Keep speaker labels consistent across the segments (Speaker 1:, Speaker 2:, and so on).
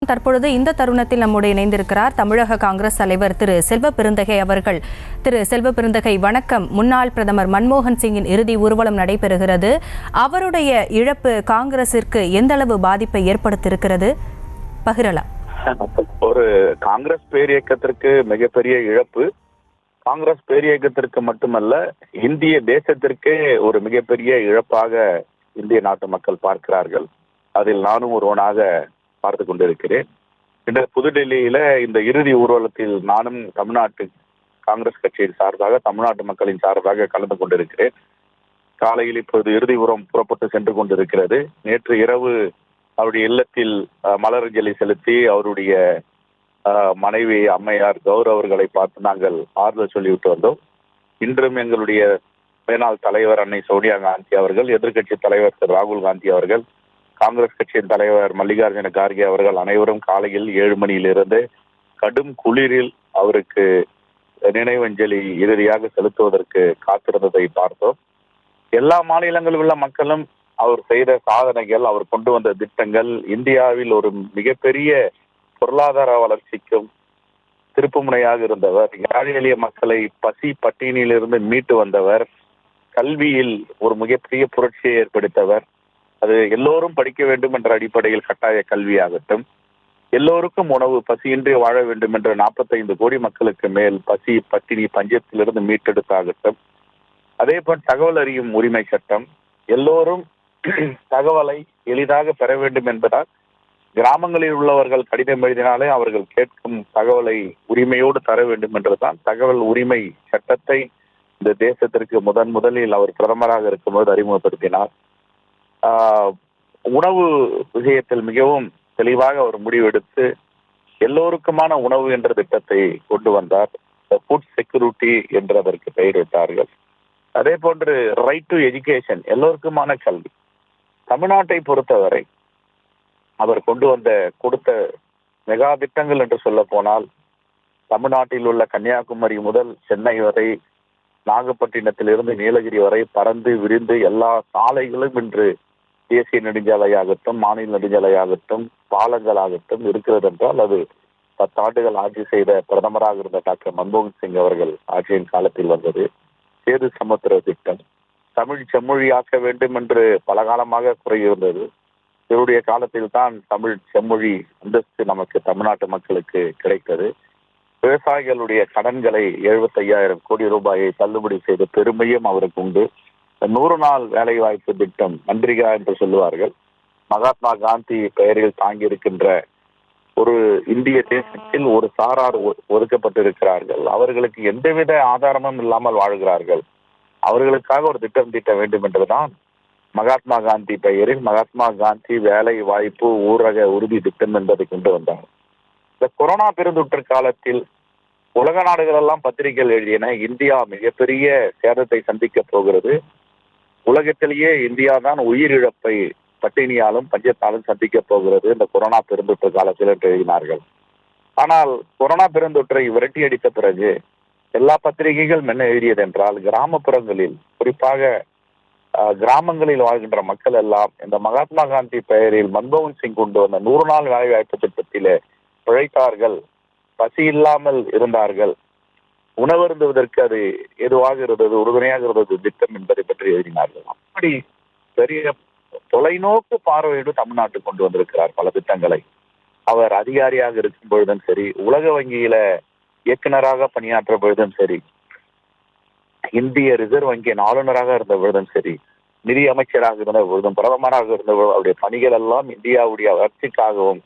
Speaker 1: தற்பொழுது இந்த தருணத்தில் நம்முடைய இணைந்திருக்கிறார் தமிழக காங்கிரஸ் தலைவர் திரு செல்வ பெருந்தகை அவர்கள். திரு செல்வ பெருந்தகை வணக்கம். முன்னாள் பிரதமர் மன்மோகன் சிங்கின் இறுதி ஊர்வலம் நடைபெறுகிறது. அவருடைய இழப்பு காங்கிரசிற்கு எந்த அளவு பாதிப்பை ஏற்படுத்தியிருக்கிறது, பகிரலாம்.
Speaker 2: ஒரு காங்கிரஸ் பேரியக்கத்திற்கு மிகப்பெரிய இழப்பு. காங்கிரஸ் பேரியக்கத்திற்கு மட்டுமல்ல, இந்திய தேசத்திற்கே ஒரு மிகப்பெரிய இழப்பாக இந்திய நாட்டு மக்கள் பார்க்கிறார்கள். அதில் நானும் ஒருவனாக பார்த்து கொண்டிருக்கிறேன். இன்று புதுடெல்லியில இந்த இறுதி ஊர்வலத்தில் நானும் தமிழ்நாட்டு காங்கிரஸ் கட்சியின் சார்பாக, தமிழ்நாட்டு மக்களின் சார்பாக கலந்து கொண்டிருக்கிறேன். காலையில் இப்போது இறுதி ஊர்வலம் புறப்பட்டு சென்று கொண்டிருக்கிறது. நேற்று இரவு அவருடைய இல்லத்தில் மலரஞ்சலி செலுத்தி அவருடைய மனைவி அம்மையார் கௌரவ் அவர்களை பார்த்து நாங்கள் ஆறுதல் சொல்லிவிட்டு வந்தோம். இன்றும் எங்களுடைய மேனாள் தலைவர் அன்னை சோனியா காந்தி அவர்கள், எதிர்கட்சி தலைவர் திரு ராகுல் காந்தி அவர்கள், காங்கிரஸ் கட்சியின் தலைவர் மல்லிகார்ஜுன கார்கே அவர்கள் அனைவரும் காலையில் 7 மணியிலிருந்து கடும் குளிரில் அவருக்கு நினைவஞ்சலி இறுதியாக செலுத்துவதற்கு காத்திருந்ததை பார்த்தோம். எல்லா மாநிலங்களில் உள்ள மக்களும் அவர் செய்த சாதனைகள், அவர் கொண்டு வந்த திட்டங்கள், இந்தியாவில் ஒரு மிகப்பெரிய பொருளாதார வளர்ச்சிக்கும் திருப்புமுனையாக இருந்தவர், ஏழை எளிய மக்களை பசி பட்டினியிலிருந்து மீட்டு வந்தவர், கல்வியில் ஒரு மிகப்பெரிய புரட்சியை ஏற்படுத்தவர். அது எல்லோரும் படிக்க வேண்டும் என்ற அடிப்படையில் கட்டாய கல்வியாகட்டும், எல்லோருக்கும் உணவு, பசியின்றி வாழ வேண்டும் என்ற 45 கோடி மக்களுக்கு மேல் பசி பட்டினி பஞ்சத்திலிருந்து மீட்டெடுத்தாகட்டும், அதே போல் தகவல் அறியும் உரிமை சட்டம், எல்லோரும் தகவலை எளிதாக பெற வேண்டும் என்பதால் கிராமங்களில் உள்ளவர்கள் கடிதம் எழுதினாலே அவர்கள் கேட்கும் தகவலை உரிமையோடு தர வேண்டும் என்றுதான் தகவல் உரிமை சட்டத்தை இந்த தேசத்திற்கு முதலில் அவர் பிரதமராக இருக்கும்போது அறிமுகப்படுத்தினார். உணவு விஷயத்தில் மிகவும் தெளிவாக அவர் முடிவெடுத்து எல்லோருக்குமான உணவு என்ற திட்டத்தை கொண்டு வந்தார். ஃபுட் செக்யூரிட்டி என்று அதற்கு பெயரிட்டார்கள். அதே போன்று ரைட் டு எஜுகேஷன், எல்லோருக்குமான கல்வி. தமிழ்நாட்டை பொறுத்தவரை அவர் கொடுத்த மெகா திட்டங்கள் என்று சொல்ல போனால், தமிழ்நாட்டில் உள்ள கன்னியாகுமரி முதல் சென்னை வரை, நாகப்பட்டினத்திலிருந்து நீலகிரி வரை பறந்து விரிந்து எல்லா சாலைகளும் இன்று தேசிய நெடுஞ்சாலையாகட்டும், மாநில நெடுஞ்சாலையாகட்டும், பாலங்களாகட்டும் இருக்கிறது என்றால் அது 10 ஆண்டுகள் ஆட்சி செய்த பிரதமராக இருந்த டாக்டர் மன்மோகன் சிங் அவர்கள் ஆட்சியின் காலத்தில் வந்தது. சேது சமுத்திர திட்டம், தமிழ் செம்மொழியாக்க வேண்டும் என்று பல காலமாக குறை இருந்தது. இவருடைய காலத்தில் தான் தமிழ் செம்மொழி அந்தஸ்து நமக்கு தமிழ்நாட்டு மக்களுக்கு கிடைத்தது. விவசாயிகளுடைய கடன்களை 75,000 கோடி ரூபாயை தள்ளுபடி செய்த பெருமையும் அவருக்கு உண்டு. 100 நாள் வேலை வாய்ப்பு திட்டம், மன்றிகா என்று சொல்லுவார்கள், மகாத்மா காந்தி பெயரில் தாங்கியிருக்கின்ற ஒரு இந்திய தேசத்தில் ஒரு சாரார் ஒதுக்கப்பட்டிருக்கிறார்கள். அவர்களுக்கு எந்தவித ஆதாரமும் இல்லாமல் வாழ்கிறார்கள். அவர்களுக்காக ஒரு திட்டம் தீட்ட வேண்டும் என்றுதான் மகாத்மா காந்தி பெயரில் மகாத்மா காந்தி வேலை வாய்ப்பு ஊரக உறுதி திட்டம் என்பதை கொண்டு வந்தார். இந்த கொரோனா பெருந்தொற்று காலத்தில் உலக நாடுகள் எல்லாம் பத்திரிகைகள் எழுதின, இந்தியா மிகப்பெரிய சேதத்தை சந்திக்க போகிறது, உலகத்திலேயே இந்தியா தான் உயிரிழப்பை பட்டினியாலும் பஞ்சத்தாலும் சந்திக்க போகிறது இந்த கொரோனா பெருந்தொற்று காலத்தில் என்று எழுதினார்கள். ஆனால் கொரோனா பெருந்தொற்றை விரட்டி அடித்த பிறகு எல்லா பத்திரிகைகள் என்ன எழுதியது என்றால், கிராமப்புறங்களில் குறிப்பாக கிராமங்களில் வாழ்கின்ற மக்கள் எல்லாம் இந்த மகாத்மா காந்தி பெயரில் மன்மோகன் சிங் கொண்டு வந்த 100 நாள் வேலை வாய்ப்பு திட்டத்திலே பிழைத்தார்கள், பசி இல்லாமல் இருந்தார்கள், உணவருந்துவதற்கு அது எதுவாக இருந்தது, உறுதுணையாக இருந்தது திட்டம் என்பதை பற்றி எழுதினார்கள். அப்படி பெரிய தொலைநோக்கு பார்வையோடு தமிழ்நாட்டுக்கு கொண்டு வந்திருக்கிறார் பல திட்டங்களை. அவர் அதிகாரியாக இருக்கும் பொழுதும் சரி, உலக வங்கியில இயக்குநராக பணியாற்ற பொழுதும் சரி, இந்திய ரிசர்வ் வங்கியின் ஆளுநராக இருந்த பொழுதும் சரி, நிதி அமைச்சராக இருந்த பொழுதும், பிரதமராக இருந்த பொழுதும் அவருடைய பணிகள் எல்லாம் இந்தியாவுடைய வளர்ச்சிக்காகவும்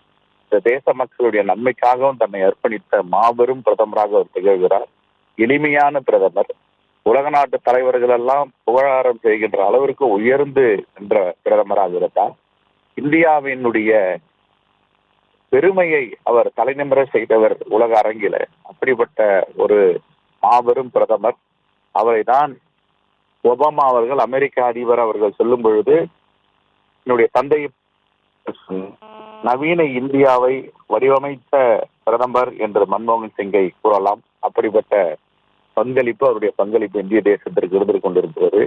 Speaker 2: இந்த தேச மக்களுடைய நன்மைக்காகவும் தன்னை அர்ப்பணித்த மாபெரும் பிரதமராக அவர் திகழ்கிறார். எளிமையான பிரதமர். உலக நாட்டு தலைவர்கள் எல்லாம் புகழாரம் செய்கின்ற அளவிற்கு உயர்ந்து என்ற பிரதமராக இருந்தார். இந்தியாவினுடைய பெருமையை அவர் தலைநிமிர செய்தவர் உலக அரங்கில. அப்படிப்பட்ட ஒரு மாபெரும் பிரதமர். அவரை தான் ஒபாமா அவர்கள், அமெரிக்க அதிபர் அவர்கள் சொல்லும் பொழுது, என்னுடைய தந்தை நவீன இந்தியாவை வடிவமைத்த பிரதமர் என்று மன்மோகன் சிங்கை கூறலாம். அப்படிப்பட்ட பங்களிப்பு, அவருடைய பங்களிப்பு இந்திய தேசத்திற்கு இருந்து கொண்டிருக்கிறது.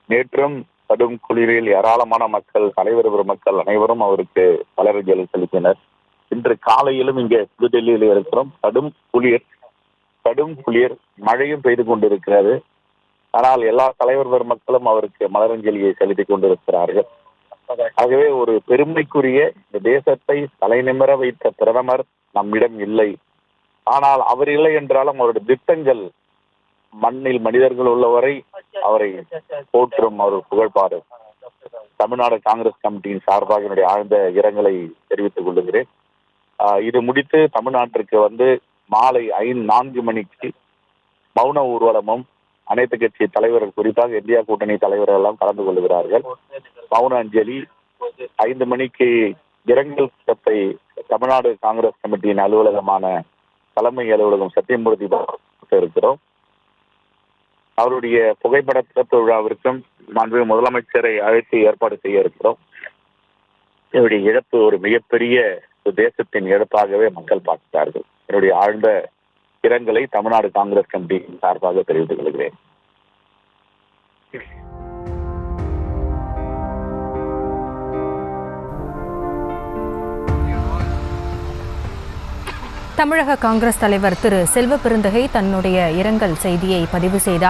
Speaker 2: நேற்றும் கடும் குளிரில் ஏராளமான மக்கள், தலைவர் மக்கள் அனைவரும் அவருக்கு மலரஞ்சலி செலுத்தினர். இன்று காலையிலும் இங்கே புதுடெல்லியில் இருக்கிறோம். கடும் குளிர், மழையும் பெய்து கொண்டிருக்கிறது. ஆனால் எல்லா தலைவர் பெருமக்களும் அவருக்கு மலரஞ்சலியை செலுத்திக் கொண்டிருக்கிறார்கள். ஆகவே ஒரு பெருமைக்குரிய இந்த தேசத்தை தலைநிமிர வைத்த பிரதமர் நம்மிடம் இல்லை. ஆனால் அவர் இல்லை என்றாலும் அவருடைய திட்டங்கள் மண்ணில் மனிதர்கள் உள்ளவரை அவரை போற்றும், அவர் புகழ்பாடு. தமிழ்நாடு காங்கிரஸ் கமிட்டியின் சார்பாக என்னுடைய ஆழ்ந்த இரங்கலை தெரிவித்துக் கொள்ளுகிறேன். இது முடித்து தமிழ்நாட்டிற்கு வந்து மாலை 4 மணிக்கு மௌன ஊர்வலமும் அனைத்து கட்சி தலைவர்கள், குறிப்பாக இந்தியா கூட்டணி தலைவர்கள் எல்லாம் கலந்து கொள்கிறார்கள். மௌன அஞ்சலி 5 மணிக்கு இரங்கல் கூட்டத்தை தமிழ்நாடு காங்கிரஸ் கமிட்டியின் அலுவலகமான தலைமை அலுவலகம் சத்தியமூர்த்தி இருக்கிறோம். அவருடைய புகைப்பட திறப்பு விழாவிற்கும் மாண்புமிகு முதலமைச்சரை அழைத்து ஏற்பாடு செய்ய இருக்கிறோம். என்னுடைய இழப்பு ஒரு மிகப்பெரிய தேசத்தின் இழப்பாகவே மக்கள் பார்க்கிறார்கள். என்னுடைய ஆழ்ந்த இரங்கலை தமிழ்நாடு காங்கிரஸ் கமிட்டியின் சார்பாக தெரிவித்துக் கொள்கிறேன்.
Speaker 1: தமிழக காங்கிரஸ் தலைவர் திரு செல்வ பெருந்தகை தன்னுடைய இரங்கல் செய்தியை பதிவு செய்தார்.